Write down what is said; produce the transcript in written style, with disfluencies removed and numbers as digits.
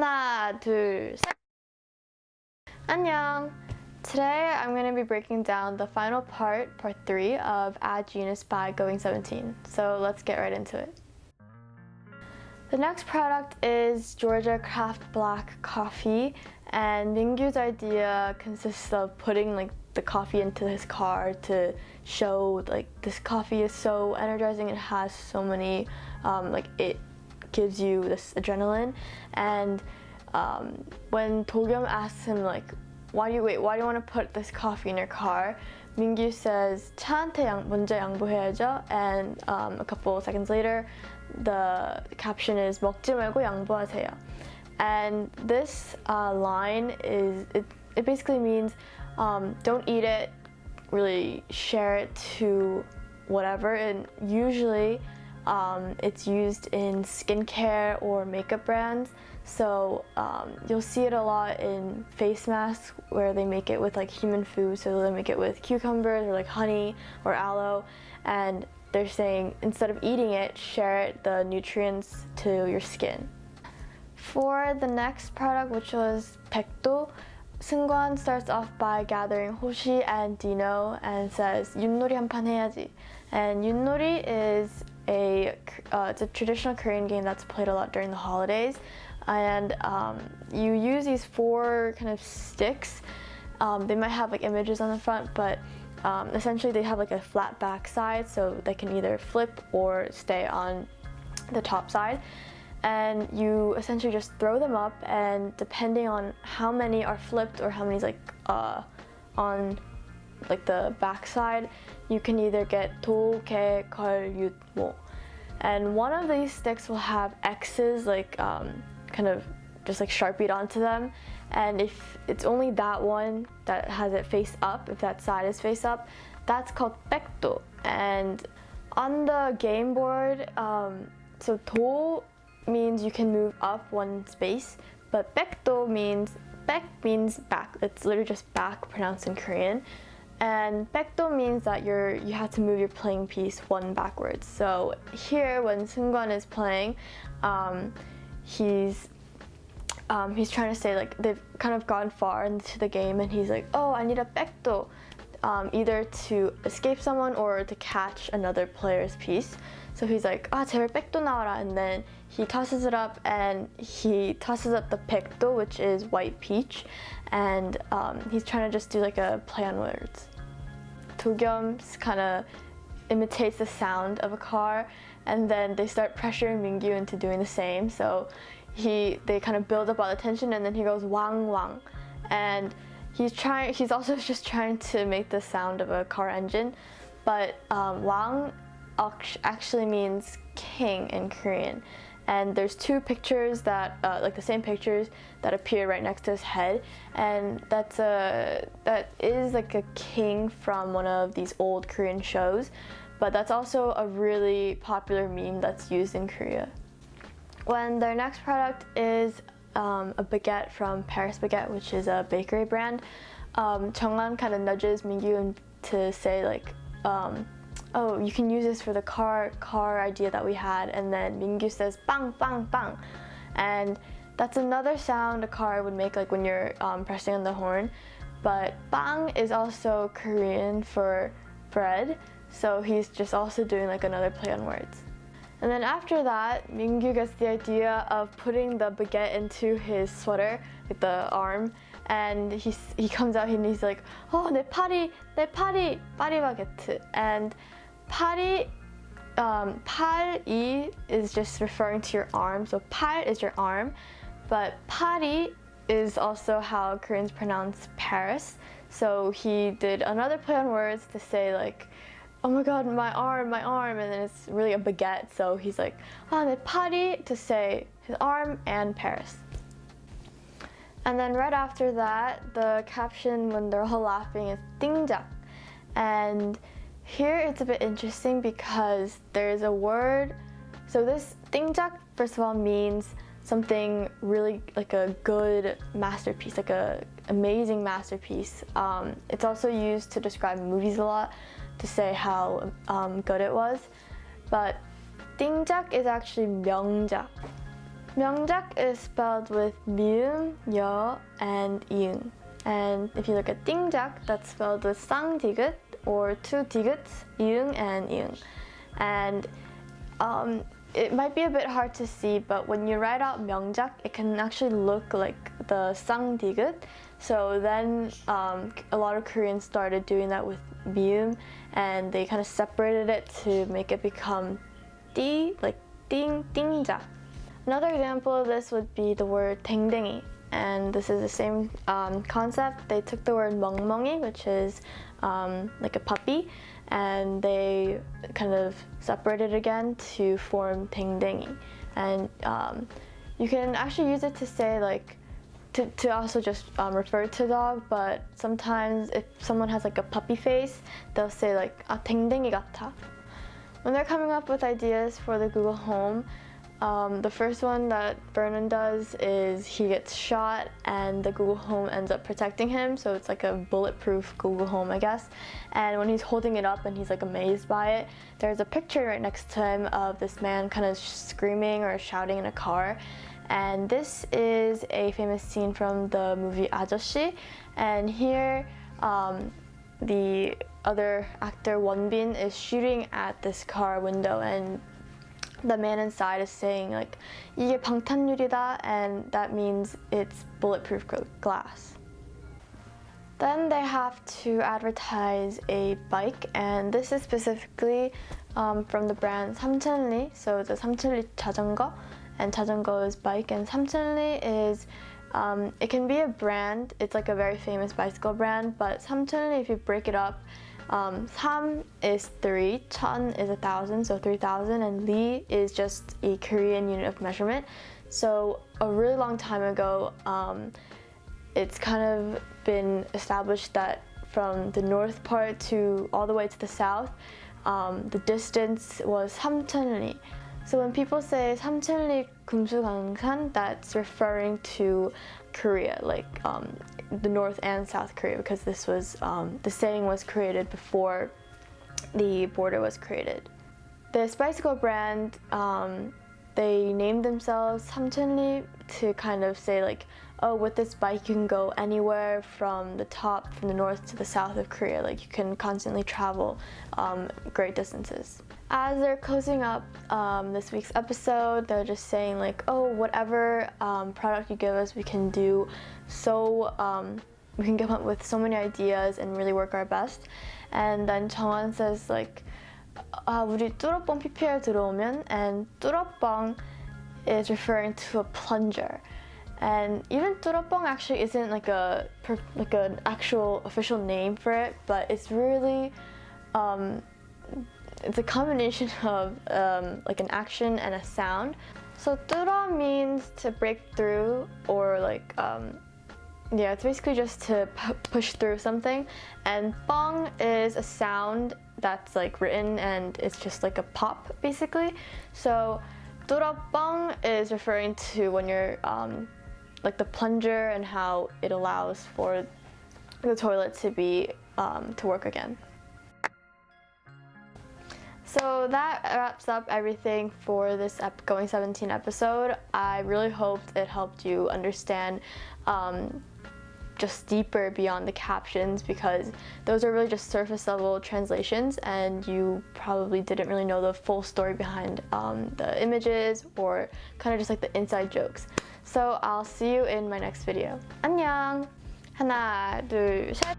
하나, 둘, 셋. 안녕. Today I'm going to be breaking down the final part 3 of Add Genus by Going 17. So let's get right into it. The next product is Georgia Craft Black Coffee, and Mingyu's idea consists of putting the coffee into his car to show this coffee is so energizing. It has so many it gives you this adrenaline. And when Dogyum asks him why do you want to put this coffee in your car, Mingyu says 차한테 먼저 양보해야죠, and a couple seconds later the caption is 먹지 말고 양보하세요. And this line it basically means don't eat it, really share it to whatever. And usually it's used in skincare or makeup brands. So you'll see it a lot in face masks where they make it with human food. So they make it with cucumbers or honey or aloe, and they're saying instead of eating it, share the nutrients to your skin. For the next product, which was Baekdo, Seungkwan starts off by gathering Hoshi and Dino and says 윷놀이 한판 해야지. And 윷놀이 is it's a traditional Korean game that's played a lot during the holidays, and you use these 4 kind of sticks. They might have images on the front, but essentially they have a flat back side, so they can either flip or stay on the top side. And you essentially just throw them up, and depending on how many are flipped or how many's on the back side, you can either get 도, 개, 걸, 윷, 모. And one of these sticks will have X's kind of just sharpied onto them, and if it's only that one that has it face up, if that side is face up, that's called Baekdo. And on the game board, so 도 means you can move up 1 space, but Baekdo means baek means back. It's literally just back pronounced in Korean. And Baekdo means that you have to move your playing piece 1 backwards. So here, when Seungkwan is playing, he's trying to say they've kind of gone far into the game, and he's oh, I need a Baekdo, either to escape someone or to catch another player's piece. So he's 제발 Baekdo 나와라, and then he tosses it up, and he tosses up the Baekdo, which is white peach, and he's trying to just do a play on words. Dogyum kind of imitates the sound of a car, and then they start pressuring Mingyu into doing the same. So they kind of build up all the tension, and then he goes wang wang, and he's also just trying to make the sound of a car engine, but wang actually means king in Korean. And there's 2 pictures that the same pictures that appear right next to his head, and that is a king from one of these old Korean shows, but that's also a really popular meme that's used in Korea. When their next product is a baguette from Paris Baguette, which is a bakery brand, Jeonghan kind of nudges Mingyu to say oh, you can use this for the car idea that we had, and then Mingyu says bang bang bang, and that's another sound a car would make when you're pressing on the horn. But bang is also Korean for bread, so he's just also doing another play on words. And then after that, Mingyu gets the idea of putting the baguette into his sweater, the arm, and he comes out and he's oh, 내 파리 바게트. And 파리, 팔이 is just referring to your arm, so 팔 is your arm, but 파리 is also how Koreans pronounce Paris. So he did another play on words to say oh my god, my arm, and then it's really a baguette, so he's 내 팔이 to say his arm and Paris. And then right after that, the caption when they're all laughing is 띵작. And here it's a bit interesting because there's a word. So this 띵작, first of all, means something really a good masterpiece, a amazing masterpiece. It's also used to describe movies a lot, to say how good it was. But 띵작 is actually 명작. 명작 is spelled with 미음, 여, and 이응. And if you look at 띵작, that's spelled with 쌍디귿 or two 디귿s, 이응 and 이응. And it might be a bit hard to see, but when you write out 명작, it can actually look like the 쌍디귿. So then a lot of Koreans started doing that with 미음, and they kind of separated it to make it become 띠, like 띵작. Another example of this would be the word 댕댕이, and this is the same concept. They took the word 멍멍이, which is like a puppy, and they kind of separated it again to form 댕댕이. And you can actually use it to say like, to also just refer to a dog, but sometimes if someone has like a puppy face, they'll say like, 아, 댕댕이 같아. When they're coming up with ideas for the Google Home, the first one that Vernon does is he gets shot and the Google Home ends up protecting him, so it's like a bulletproof Google Home, I guess. And when he's holding it up and he's like amazed by it, there's a picture right next to him of this man kind of screaming or shouting in a car. And this is a famous scene from the movie 아저씨. And here, the other actor Wonbin is shooting at this car window, and the man inside is saying like, 이게 방탄유리다, and that means it's bulletproof glass. Then they have to advertise a bike, and this is specifically from the brand 삼천리. So it's a 삼천리 자전거, and 자전거 is bike, and 삼천리 is it can be a brand. It's like a very famous bicycle brand, but 삼천리, if you break it up, 삼 is 3, 천 is 1,000, so 3,000, and 리 is just a Korean unit of measurement. So a really long time ago, it's kind of been established that from the north part to all the way to the south, the distance was 삼천리. So when people say 삼천리 금수강산, that's referring to Korea, like the North and South Korea, because this was the saying was created before the border was created. This bicycle brand, they named themselves 삼천리 to kind of say like, oh, with this bike you can go anywhere from the top, from the north to the south of Korea. Like you can constantly travel great distances. As they're closing up this week's episode, they're just saying like, oh, whatever product you give us, we can do. So we can come up with so many ideas and really work our best. And then 정원 says like, 우리 뚜러뻥 PPL 들어오면, and 뚜러뻥 is referring to a plunger. And even 뚜러뻥 actually isn't like an actual official name for it, but it's really it's a combination of like an action and a sound. So 뚫어 means to break through, or like yeah, it's basically just to push through something. And 뻥 is a sound that's like written, and it's just like a pop basically. So 뚫어뻥 is referring to when you're like the plunger, and how it allows for the toilet to be to work again. So that wraps up everything for this Going 17 episode. I really hoped it helped you understand just deeper beyond the captions, because those are really just surface level translations, and you probably didn't really know the full story behind the images, or kind of just like the inside jokes. So I'll see you in my next video. 안녕! 하나, 둘, 셋!